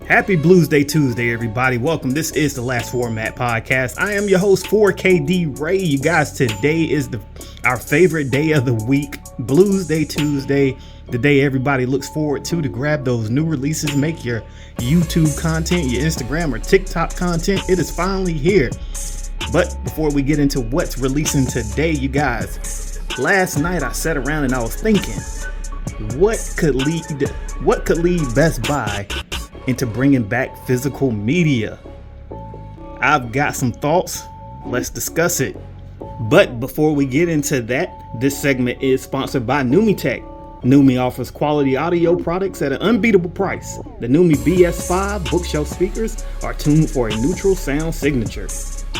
Happy Blues Day Tuesday, everybody. Welcome. This is the Last Format Podcast. I am your host, 4KD Ray. You guys, today is our favorite day of the week, Blues Day Tuesday, the day everybody looks forward to grab those new releases, make your YouTube content, your Instagram or TikTok content. It is finally here. But before we get into what's releasing today, you guys, last night I sat around and I was thinking, what could lead Best Buy into bringing back physical media? I've got some thoughts. Let's discuss it. But before we get into that, this segment is sponsored by Neumi Tech. Neumi offers quality audio products at an unbeatable price. The Neumi BS5 bookshelf speakers are tuned for a neutral sound signature.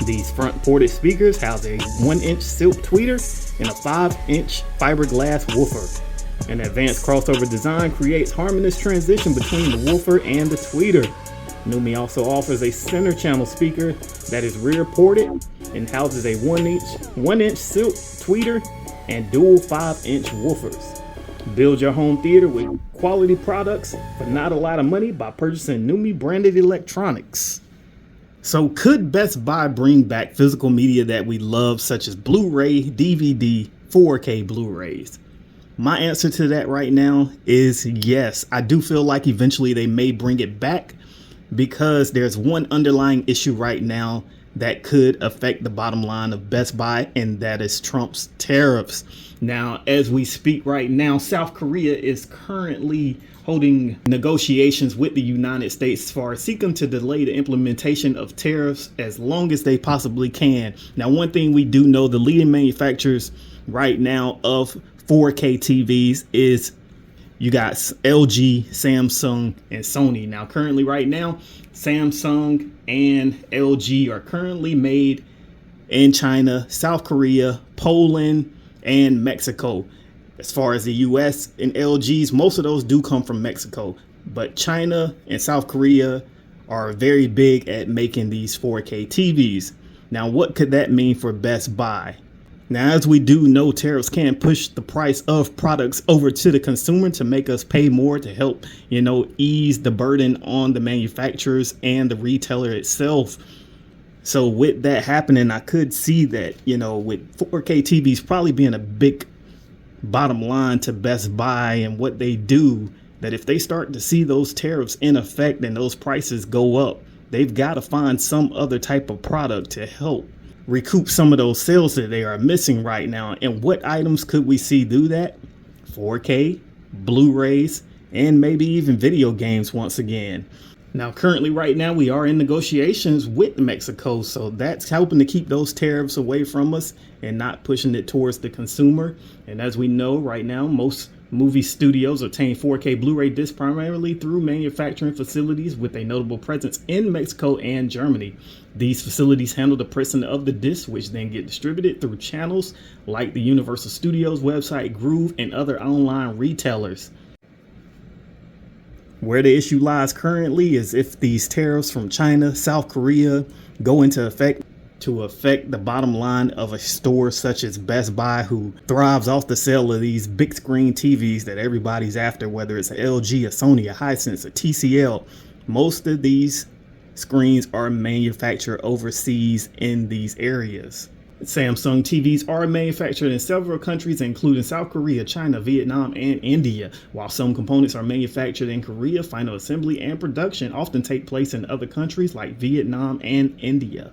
These front-ported speakers house a 1-inch silk tweeter and a 5-inch fiberglass woofer. An advanced crossover design creates harmonious transition between the woofer and the tweeter. Neumi also offers a center channel speaker that is rear ported and houses a 1-inch silk tweeter and dual 5-inch woofers. Build your home theater with quality products for not a lot of money by purchasing Neumi branded electronics. So could Best Buy bring back physical media that we love, such as Blu-ray, DVD, 4K Blu-rays? My answer to that right now is yes. I do feel like eventually they may bring it back because there's one underlying issue right now that could affect the bottom line of Best Buy, and that is Trump's tariffs. Now, as we speak right now, South Korea is currently holding negotiations with the United States as far as seeking to delay the implementation of tariffs as long as they possibly can. Now, one thing we do know, the leading manufacturers right now of 4K TVs is you got LG, Samsung, and Sony. Now, currently right now, Samsung and LG are currently made in China, South Korea, Poland, and Mexico. As far as the US and LGs, most of those do come from Mexico, but China and South Korea are very big at making these 4K TVs. Now, what could that mean for Best Buy? Now, as we do know, tariffs can push the price of products over to the consumer to make us pay more to help, ease the burden on the manufacturers and the retailer itself. So with that happening, I could see that, with 4K TVs probably being a big bottom line to Best Buy and what they do, that if they start to see those tariffs in effect and those prices go up, they've got to find some other type of product to help recoup some of those sales that they are missing right now. And what items could we see do that? 4K, Blu-rays, and maybe even video games once again. Now, currently right now, we are in negotiations with Mexico, so that's helping to keep those tariffs away from us and not pushing it towards the consumer. And as we know right now, most movie studios obtain 4K Blu-ray discs primarily through manufacturing facilities with a notable presence in Mexico and Germany. These facilities handle the pressing of the discs, which then get distributed through channels like the Universal Studios website, Groove, and other online retailers. Where the issue lies currently is if these tariffs from China, South Korea go into effect to affect the bottom line of a store such as Best Buy, who thrives off the sale of these big screen TVs that everybody's after, whether it's an LG, a Sony, a Hisense, a TCL. Most of these screens are manufactured overseas in these areas. Samsung TVs are manufactured in several countries, including South Korea, China, Vietnam, and India. While some components are manufactured in Korea, final assembly and production often take place in other countries like Vietnam and India.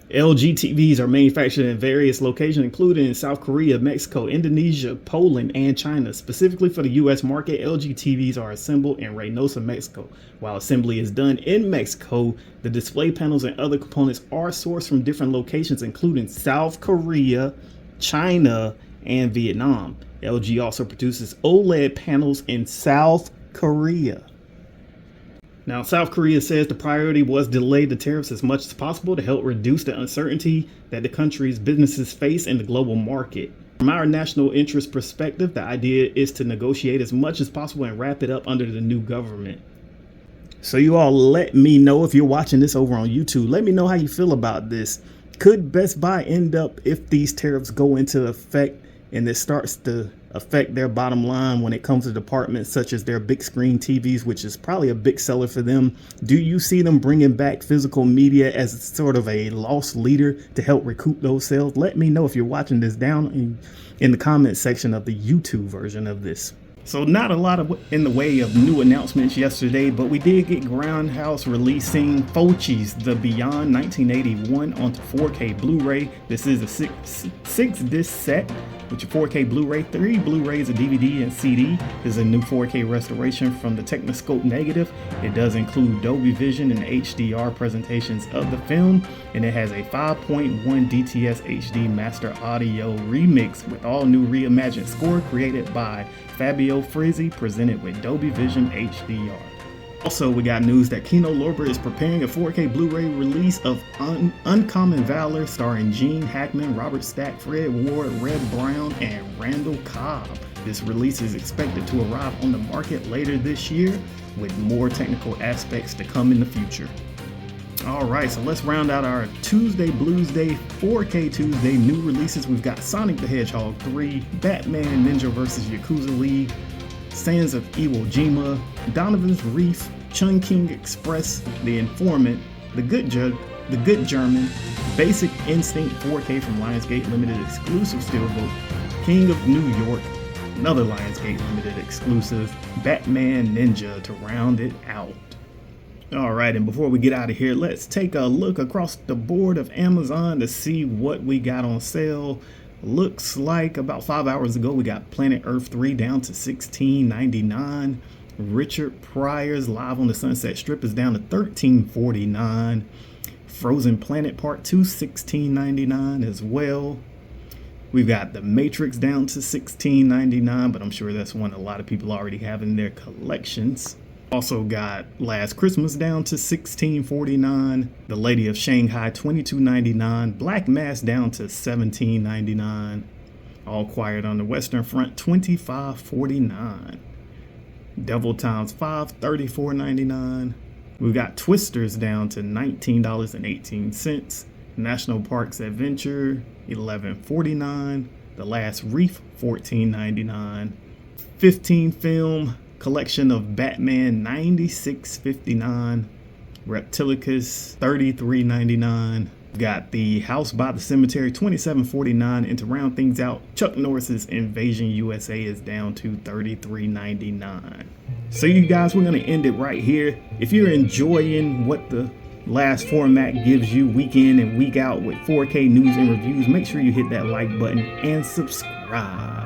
LG TVs are manufactured in various locations, including in South Korea, Mexico, Indonesia, Poland, and China. Specifically for the U.S. market, LG TVs are assembled in Reynosa, Mexico. While assembly is done in Mexico, the display panels and other components are sourced from different locations, including South Korea, China, and Vietnam. LG also produces OLED panels in South Korea. Now, South Korea says the priority was delay the tariffs as much as possible to help reduce the uncertainty that the country's businesses face in the global market. From our national interest perspective, the idea is to negotiate as much as possible and wrap it up under the new government. So you all let me know if you're watching this over on YouTube. Let me know how you feel about this. Could Best Buy end up, if these tariffs go into effect, and it starts to affect their bottom line when it comes to departments such as their big screen TVs, which is probably a big seller for them. Do you see them bringing back physical media as sort of a loss leader to help recoup those sales? Let me know if you're watching this down in the comment section of the YouTube version of this. So not a lot in the way of new announcements yesterday, but we did get Grindhouse releasing Fulci's The Beyond 1981 onto 4K Blu-ray. This is a six disc set with your 4K Blu-ray, 3 Blu-rays, a DVD, and CD. This is a new 4K restoration from the Technoscope Negative. It does include Dolby Vision and HDR presentations of the film, and it has a 5.1 DTS HD Master Audio remix with all new reimagined score created by Fabio Frizzi, presented with Dolby Vision HDR. Also, we got news that Kino Lorber is preparing a 4K Blu-ray release of Uncommon Valor starring Gene Hackman, Robert Stack, Fred Ward, Red Brown, and Randall Cobb. This release is expected to arrive on the market later this year, with more technical aspects to come in the future. Alright, so let's round out our Tuesday Blues Day 4K Tuesday new releases. We've got Sonic the Hedgehog 3, Batman Ninja vs. Yakuza League, Sands of Iwo Jima, Donovan's Reef, Chungking Express, The Informant, The Good German, Basic Instinct 4K from Lionsgate Limited exclusive Steelbook, King of New York, another Lionsgate Limited exclusive, Batman Ninja to round it out. Alright, and before we get out of here, let's take a look across the board of Amazon to see what we got on sale. Looks like about 5 hours ago we got Planet Earth 3 down to $16.99. Richard Pryor's Live on the Sunset Strip is down to $13.49. Frozen Planet Part 2 $16.99 as well. We've got The Matrix down to $16.99, but I'm sure that's one a lot of people already have in their collections. Also got Last Christmas down to $16.49, The Lady of Shanghai $22.99, Black Mass down to $17.99, All Quiet on the Western Front $25.49, Devil Times 5 $34.99. We've got Twisters down to $19.18, National Parks Adventure $11.49, The Last Reef $14.99, 15 Film Collection of Batman $96.59, Reptilicus $33.99. Got The House by the Cemetery $27.49, and to round things out, Chuck Norris's Invasion USA is down to $33.99. So you guys, we're gonna end it right here. If you're enjoying what the Last Format gives you week in and week out with 4K news and reviews, make sure you hit that like button and subscribe.